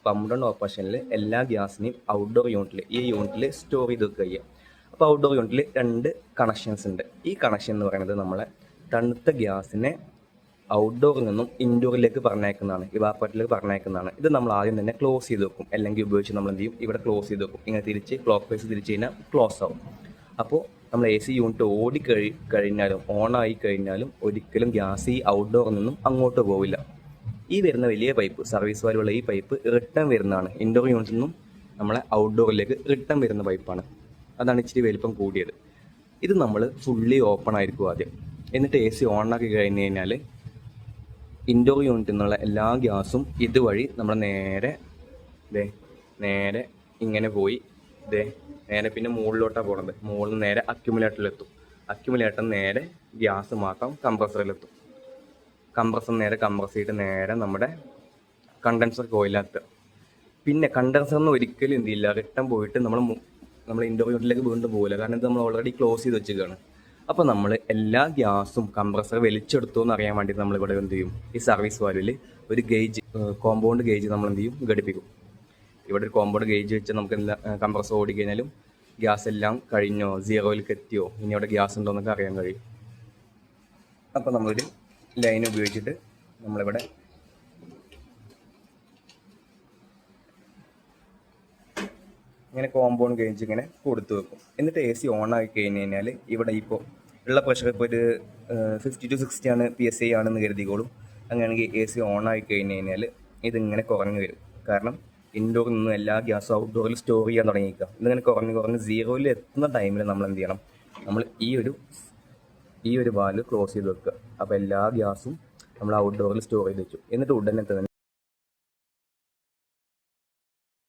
Pump and ഓപ്പറേഷനിൽ എല്ലാ ഗ്യാസിനെയും outdoor യൂണിറ്റിൽ store ചെയ്ത് വെക്കുക ചെയ്യുക. അപ്പോൾ ഔട്ട്ഡോർ യൂണിറ്റിൽ 2 കണക്ഷൻസ് ഉണ്ട്. ഈ കണക്ഷൻ എന്ന് പറയുന്നത് നമ്മളെ തണുത്ത ഗ്യാസിനെ ഔട്ട്ഡോറിൽ നിന്നും ഇൻഡോറിലേക്ക് പറഞ്ഞേക്കുന്നതാണ്, ഇവാപ്പറേറ്ററിലേക്ക് പറഞ്ഞേക്കുന്നതാണ്. ഇത് നമ്മൾ ആദ്യം തന്നെ ക്ലോസ് ചെയ്ത് വെക്കും, അല്ലെങ്കിൽ ഉപയോഗിച്ച് നമ്മൾ എന്ത് ചെയ്യും, ഇവിടെ ക്ലോസ് ചെയ്ത് വെക്കും. ഇങ്ങനെ തിരിച്ച് ക്ലോക്ക് വൈസ് തിരിച്ച് കഴിഞ്ഞാൽ ക്ലോസ് ആവും. അപ്പോൾ നമ്മൾ AC യൂണിറ്റ് കഴിഞ്ഞാലും ഓണായി കഴിഞ്ഞാലും ഒരിക്കലും ഗ്യാസ് ഈ ഔട്ട്ഡോറിൽ നിന്നും അങ്ങോട്ട് പോവില്ല. ഈ വരുന്ന വലിയ പൈപ്പ്, സർവീസ് വാൽവുള്ള ഈ പൈപ്പ് റിട്ടേൺ വരുന്നതാണ്. ഇൻഡോർ യൂണിറ്റിൽ നിന്നും നമ്മളെ ഔട്ട്ഡോറിലേക്ക് റിട്ടേൺ വരുന്ന പൈപ്പാണ്. അതാണ് ഇച്ചിരി വലിപ്പം കൂടിയത്. ഇത് നമ്മൾ ഫുള്ളി ഓപ്പൺ ആയിരിക്കും ആദ്യം. എന്നിട്ട് AC ഓണാക്കി കഴിഞ്ഞ് കഴിഞ്ഞാൽ ഇൻഡോർ യൂണിറ്റിൽ നിന്നുള്ള എല്ലാ ഗ്യാസും ഇതുവഴി നമ്മൾ നേരെ ഇങ്ങനെ പോയി നേരെ പിന്നെ മുകളിലോട്ടാണ് പോണത്. മുകളിൽ നേരെ അക്യുമുലേറ്ററിലെത്തും. അക്യുമുലേറ്റർ നേരെ ഗ്യാസ് മാത്രം കംപ്രസറിലെത്തും. കംപ്രസർ നേരെ കംപ്രസ് ചെയ്തിട്ട് നേരെ നമ്മുടെ കണ്ടൻസർ കോയിലെത്തുക. പിന്നെ കണ്ടൻസറിന് ഒരിക്കലും എന്ത് ചെയ്യില്ല, റിട്ടേൺ പോയിട്ട് നമ്മൾ ഇൻഡോർ യൂണിറ്റിലേക്ക് വീണ്ടും പോകില്ല. കാരണം ഇത് നമ്മൾ ഓൾറെഡി ക്ലോസ് ചെയ്ത് വെച്ചിരിക്കുകയാണ്. അപ്പോൾ നമ്മൾ എല്ലാ ഗ്യാസും കംപ്രസർ വലിച്ചെടുത്തു എന്ന് അറിയാൻ വേണ്ടി നമ്മളിവിടെ എന്ത് ചെയ്യും, ഈ സർവീസ് വാൽവിൽ ഒരു ഗേജ്, കോമ്പൗണ്ട് ഗേജ് നമ്മൾ എന്ത് ചെയ്യും, ഘടിപ്പിക്കും. ഇവിടെ ഒരു കോമ്പൗണ്ട് ഗേജ് വെച്ച് നമുക്ക് എല്ലാ കംപ്രസർ ഓടിക്കഴിഞ്ഞാലും ഗ്യാസ് എല്ലാം കഴിഞ്ഞോ, സീറോയിലേക്ക് എത്തിയോ, ഇനി അവിടെ ഗ്യാസ് ഉണ്ടോ എന്നൊക്കെ അറിയാൻ കഴിയും. അപ്പോൾ നമ്മളൊരു ലൈൻ ഉപയോഗിച്ചിട്ട് നമ്മളിവിടെ ഇങ്ങനെ കോമ്പൗണ്ട് ഗേജ് ഇങ്ങനെ കൊടുത്തു വെക്കും. എന്നിട്ട് AC ഓൺ ആക്കി കഴിഞ്ഞ് കഴിഞ്ഞാൽ ഇവിടെ ഇപ്പോൾ ഉള്ള പ്രഷർ ഇപ്പോൾ ഒരു 50 to 60 ആണ്, PSI ആണെന്ന് കരുതിക്കോളും. അങ്ങനെയാണെങ്കിൽ AC ഓൺ ആക്കി കഴിഞ്ഞ് കഴിഞ്ഞാൽ ഇതിങ്ങനെ കുറഞ്ഞു വരും. കാരണം ഇൻഡോറിൽ നിന്ന് എല്ലാ ഗ്യാസും ഔട്ട്ഡോറിൽ സ്റ്റോർ ചെയ്യാൻ തുടങ്ങിയിരിക്കുക. ഇതിങ്ങനെ കുറഞ്ഞ് സീറോയിൽ എത്തുന്ന ടൈമിൽ നമ്മൾ എന്ത് ചെയ്യണം, നമ്മൾ ഈ ഒരു വാൽവ് ക്ലോസ് ചെയ്ത് വെക്കുക. അപ്പോൾ എല്ലാ ഗ്യാസും നമ്മൾ ഔട്ട്ഡോറിൽ സ്റ്റോർ ചെയ്ത് വെച്ചു. എന്നിട്ട് ഉടനെ തന്നെ